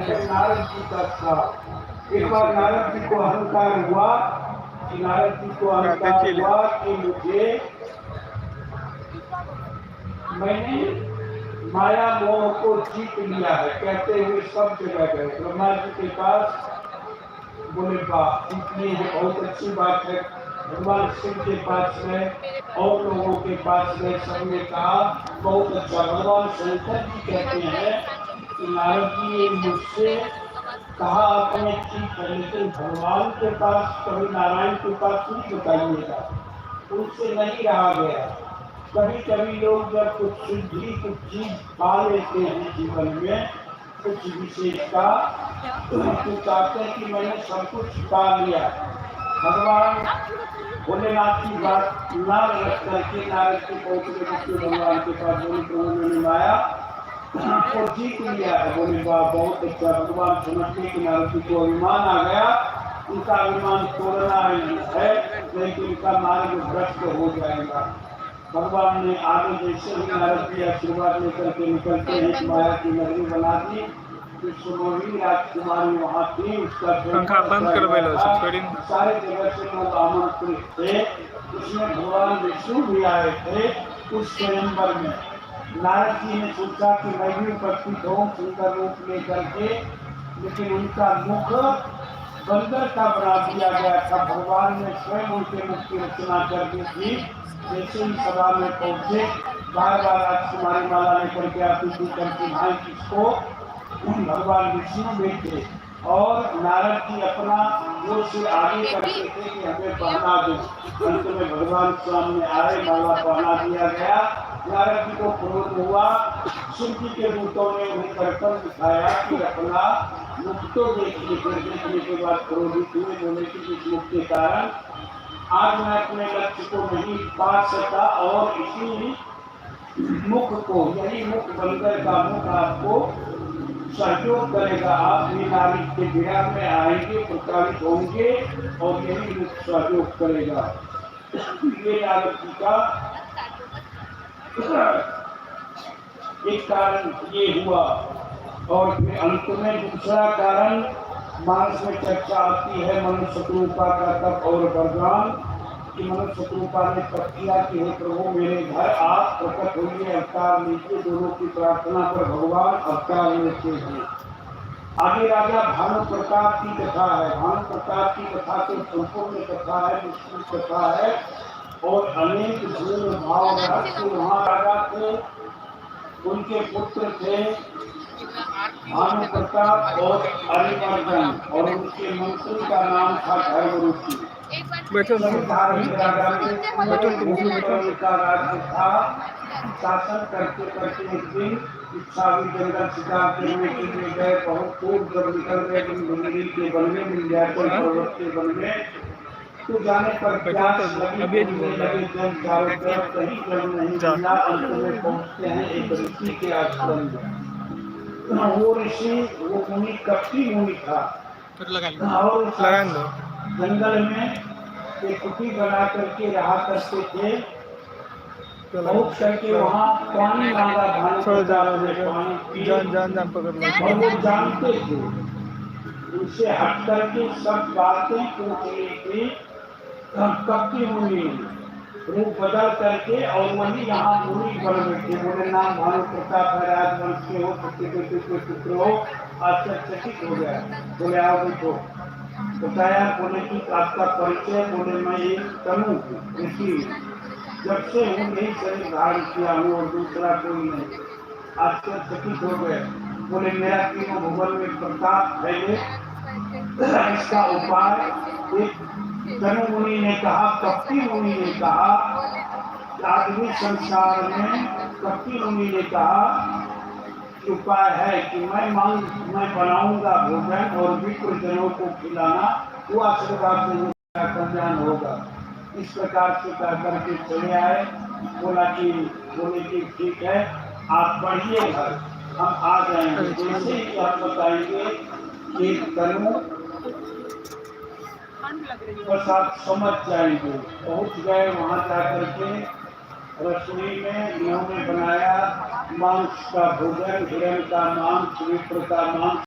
है नारद जी का था। एक बार नारद जी को अहंकार हुआ कि मुझे मैंने माया मोह को जीत लिया है कहते हुए सब जगह गए। ब्रह्मा जी के पास बोले वाह इतनी बहुत अच्छी बात है। भगवान शिव के पास गए और लोगों के पास गए, सबने कहा बहुत अच्छा। भगवान शंकर जी कहते हैं कि नारद जी ये मुझसे कहा आपने ठीक है, लेकिन भगवान के पास कभी नारायण के पास नहीं बताइएगा, उनसे नहीं रहा गया। कभी कभी लोग जब कुछ सिद्धि कुछ चीज पा लेते हैं जीवन में कुछ विशेषता तो चाहते हैं कि मैंने सब कुछ पा लिया। भगवान भोलेनाथ की बात ना रख करके नारद के पहुंचने बच्चे भगवान के पास बोले प्रभु मैंने माया को जीत लिया है। बोले वाह बहुत अच्छा। भगवान समझते कि नारद जी को अभिमान आ गया, उनका अभिमान तोड़ना है नहीं तो उनका मार्ग भ्रष्ट हो जाएगा। भगवान ने आगे जैसे ही नारद जी आशीर्वाद लेकर के निकलते हैं माया की नगरी बना दी। सुनोही राजकुमारी वहाँ थी, उसका पंखा बंद कर सारे जगह से लोग आमंत्रित थे। उसमें भगवान विष्णु भी आए थे उस स्वयंवर में। नारद जी ने सोचा कि मैं भी उपस्थित हूँ सुंदर रूप लेकर के, लेकिन उनका मुख बंदर का बना दिया गया था। भगवान ने स्वयं उनके मुख की रचना कर दी थी। जैसे ही सभा में पहुंचे बार बार राजकुमारी माला लेकर के आती थी करके भाई किसको भगवान विष्णु बैठे और नारद जी अपना जोर से आगे करते थे कि हमें पहना दो। अंत में भगवान सामने आए, माला पहना दिया गया। नारद जी को क्रोध हुआ, शिव जी के दूतों ने उन्हें कर्तव्य दिखाया कि अपना मुख तो देखने के बाद क्रोधित हुए, बोले कि इस मुख के कारण आज मैं अपने लक्ष्य को नहीं पा सका और इसी मुख को यही मुख बंदर का मुख आपको सहयोग करेगा। आप भी नारी के विराम में आएंगे, प्रताड़ित होंगे और यही मुख सहयोग करेगा। ये नारद जी का एक कारण ये हुआ। और फिर अंत में दूसरा कारण मानस में चर्चा आती है मनुष्य शत्रुपा का तप और वरदान कि मनुष्य शत्रुपा ने तप किया कि हे प्रभु मेरे घर आप प्रकट होइए, अवतार लीजिए। दोनों की प्रार्थना पर भगवान अवतार लेते हैं। आगे राजा भानु प्रताप की कथा है। भानु प्रताप की कथा तो संपूर्ण कथा है, विस्तृत कथा है और अनेक गुण भाव रहस्य। वहाँ राजा थे, उनके पुत्र थे भानु प्रताप और अरिमर्दन और उनके मंत्री का नाम था धर्मरुचि। का राज्य था। शासन करते करते एक दिन इच्छा हुई जंगल शिकार करने के लिए गए। बहुत दूर जब निकल गए जंगली के वन में मिल जाए कोई पर्वत के वन में तो जाने पर प्यास लगी, जल चारों तरफ कहीं जल नहीं मिला। अंत में पहुंचते हैं एक ऋषि के आश्रम में। वो ऋषि वो मुनि कपटी मुनि था और जंगल में एक कुटी बना करके रहा करते थे। बहुत करके वहाँ पानी मांगा, पानी और वो जानते थे उनसे हट करके सब बातें पूछने की कपटी मुनि रूप बदल करके और वही यहाँ मुनि बन बैठे। बोले नाम भानु प्रताप है, राजवंश के हो, सत्यवती के पुत्र हो। आश्चर्यचकित हो गया। बोले आओ बैठो। बताया, बोले कि आपका परिचय? बोले मैं एक तनु ऋषि जब से हूँ यही शरीर धारण किया हूँ और दूसरा कोई नहीं। आश्चर्यचकित हो गए। बोले मेरा तीनों भुवन में प्रताप है, इसका उपाय? एक तनु मुनि ने कहा, कपटी मुनि ने कहा, आदमी संसार में कपटी मुनि ने कहा उपाय है कि मैं बनाऊंगा भोजन और विप्र जनों को खिलाना, वो आशीर्वाद से कल्याण होगा। इस प्रकार से कह करके चले आए। बोले कि ठीक है आप बढ़िए घर, हम आ जाएंगे। जैसे ही आप बताएंगे कि तनु बस आप समझ जाएंगे। पहुंच गए। वहां जाकर के रसोई में इन्होंने बनाया मांस का भोजन, हिरण का मांस, विप्र का मांस।